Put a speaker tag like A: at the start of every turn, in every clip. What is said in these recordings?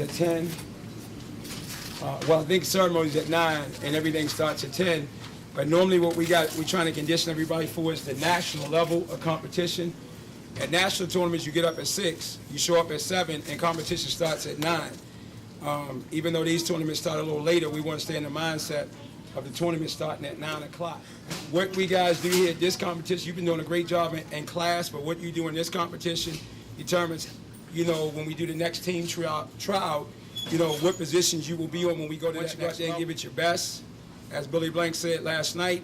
A: at 10. Well, I think ceremony's at 9, and everything starts at 10. But normally what we're trying to condition everybody for is the national level of competition. At national tournaments, you get up at 6, you show up at 7, and competition starts at 9. Even though these tournaments start a little later, we want to stay in the mindset of the tournament starting at 9 o'clock. What we guys do here at this competition, you've been doing a great job in class, but what you do in this competition determines, when we do the next team tryout, what positions you will be on when we go to that next day and give it your best. As Billy Blank said last night,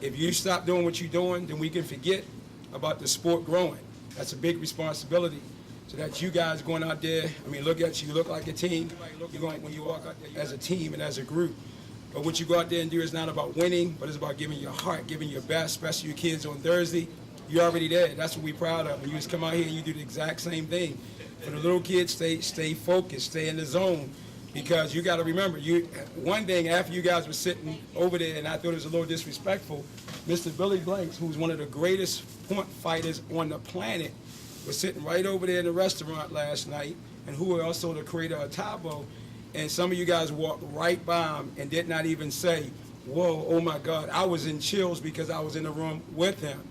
A: if you stop doing what you're doing, then we can forget about the sport growing. That's a big responsibility. So that you guys going out there, look at you, look like a team. You're going, when you walk out there as a team and as a group. But what you go out there and do is not about winning, but it's about giving your heart, giving your best, especially your kids on Thursday. You're already there. That's what we're proud of. And you just come out here and you do the exact same thing. For the little kids, stay focused, stay in the zone. Because you got to remember, one thing after you guys were sitting over there, and I thought it was a little disrespectful, Mr. Billy Blanks, who's one of the greatest point fighters on the planet, was sitting right over there in the restaurant last night, and who are also the creator of Tabo, and some of you guys walked right by him and did not even say, whoa, oh my God. I was in chills because I was in the room with him.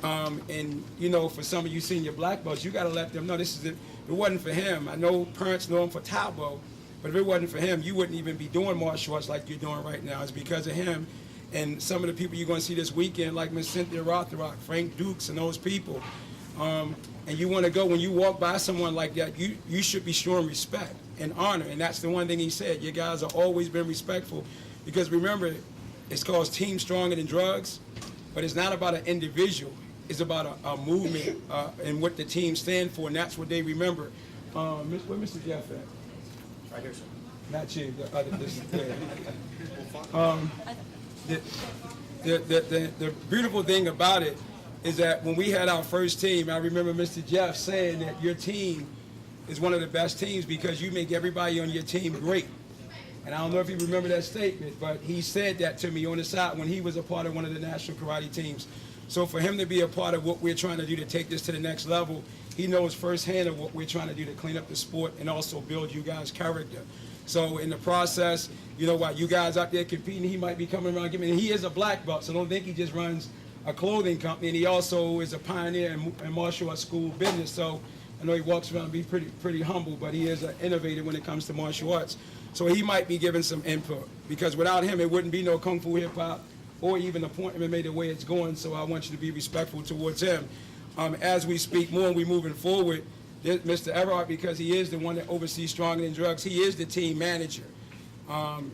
A: And for some of you senior black belts, you got to let them know this is it. If it wasn't for him, I know parents know him for Tabo, but if it wasn't for him, you wouldn't even be doing martial arts like you're doing right now. It's because of him and some of the people you're going to see this weekend, like Miss Cynthia Rothrock, Frank Dukes, and those people. And you want to go, when you walk by someone like that, you should be showing respect and honor. And that's the one thing he said. You guys have always been respectful. Because remember, it's called Team Stronger Than Drugs, but it's not about an individual. It's about a movement and what the team stand for, and that's what they remember. Where Mr. Jeff at?
B: Right here, sir.
A: Not you, the other, the beautiful thing about it is that when we had our first team, I remember Mr. Jeff saying that your team is one of the best teams because you make everybody on your team great. And I don't know if you remember that statement, but he said that to me on the side when he was a part of one of the national karate teams. So for him to be a part of what we're trying to do to take this to the next level, he knows firsthand of what we're trying to do to clean up the sport and also build you guys' character. So in the process, while you guys out there competing, he might be coming around giving. And he is a black belt, so don't think he just runs a clothing company. And he also is a pioneer in martial arts school business. So I know he walks around and be pretty humble, but he is an innovator when it comes to martial arts. So he might be giving some input because without him, it wouldn't be no Kung Fu Hip Hop or even the point MMA the way it's going. So I want you to be respectful towards him. As we speak more and we're moving forward, Mr. Everard, because he is the one that oversees Stronger Than Drugs, he is the team manager.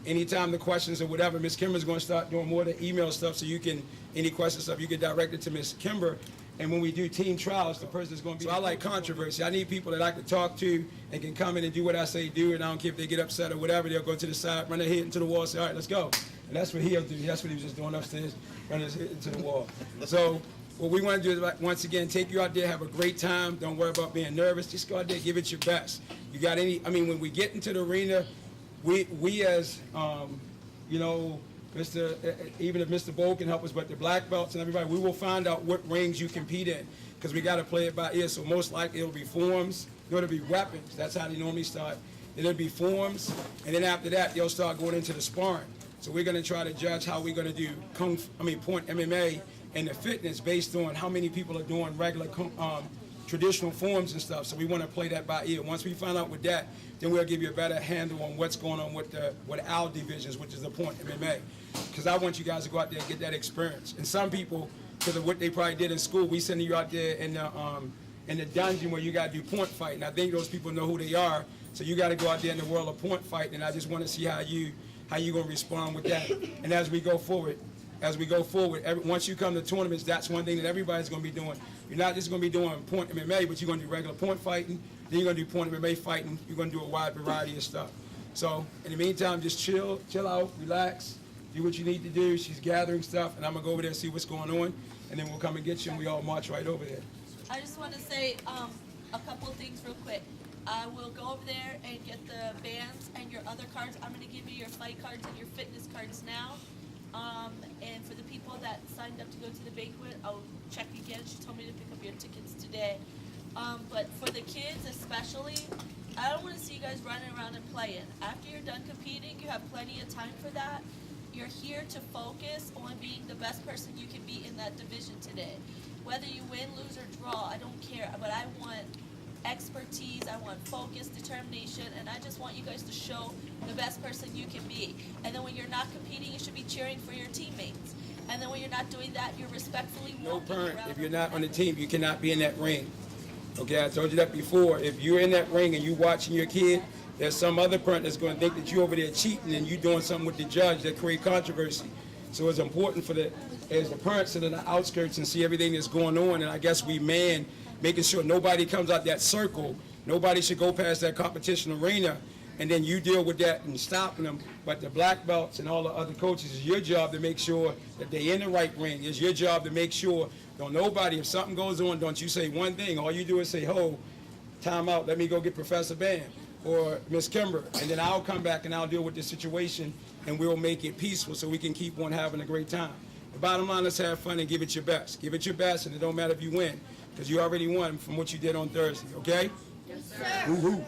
A: Anytime the questions or whatever, Ms. Kimber's going to start doing more of the email stuff so you can, any questions stuff, you can direct it to Ms. Kimber. And when we do team trials, the person is going to be, so I like controversy. I need people that I can talk to and can come in and do what I say do, and I don't care if they get upset or whatever, they'll go to the side, run their head into the wall, say, all right, let's go. And that's what he'll do. That's what he was just doing upstairs, run his head into the wall. So what we want to do is, once again, take you out there, have a great time. Don't worry about being nervous. Just go out there, give it your best. You got any, when we get into the arena, we as, even if Mr. Bowl can help us, but the black belts and everybody, we will find out what rings you compete in because we got to play it by ear. So most likely it'll be forms, it'll be weapons. That's how they normally start. Then it'll be forms, and then after that, they'll start going into the sparring. So we're going to try to judge how we're going to do point MMA and the fitness based on how many people are doing regular traditional forms and stuff. So we want to play that by ear. Once we find out with that, then we'll give you a better handle on what's going on with our divisions, which is the point MMA. Because I want you guys to go out there and get that experience. And some people, because of what they probably did in school, we send you out there in the dungeon where you got to do point fighting. I think those people know who they are. So you got to go out there in the world of point fighting. And I just want to see how you're going to respond with that. And as we go forward, once you come to tournaments, that's one thing that everybody's going to be doing. You're not just going to be doing point MMA, but you're going to do regular point fighting. Then you're going to do point MMA fighting. You're going to do a wide variety of stuff. So in the meantime, just chill out, relax, do what you need to do. She's gathering stuff, and I'm going to go over there and see what's going on, and then we'll come and get you, and we all march right over there.
C: I just want to say a couple of things real quick. I will go over there and get the bands and your other cards. I'm going to give you your fight cards and your fitness cards now. And for the people that signed up to go to the banquet, I'll check again. She told me to pick up your tickets today. But for the kids especially, I don't want to see you guys running around and playing. After you're done competing, you have plenty of time for that. You're here to focus on being the best person you can be in that division today. Whether you win, lose, or draw, I don't care. But I want expertise, I want focus, determination, and I just want you guys to show the best person you can be. And then when you're not competing, you should be cheering for your teammates. And then when you're not doing that, you're respectfully
A: No
C: walking
A: parent,
C: around
A: if you're
C: them.
A: not on the team, you cannot be in that ring. Okay, I told you that before. If you're in that ring and you watching your kid, there's some other parent that's going to think that you over there cheating and you doing something with the judge that create controversy. So it's important for the parents that are in the outskirts and see everything that's going on. And I guess we making sure nobody comes out that circle. Nobody should go past that competition arena, and then you deal with that and stopping them. But the black belts and all the other coaches, it's your job to make sure that they're in the right ring. It's your job to make sure, don't nobody, if something goes on, don't you say one thing. All you do is say, ho, time out, let me go get Professor Bam or Miss Kimber, and then I'll come back and I'll deal with the situation, and we'll make it peaceful so we can keep on having a great time. The bottom line is have fun and give it your best. Give it your best, and it don't matter if you win, because you already won from what you did on Thursday, okay?
C: Yes, sir.
A: Woo-hoo.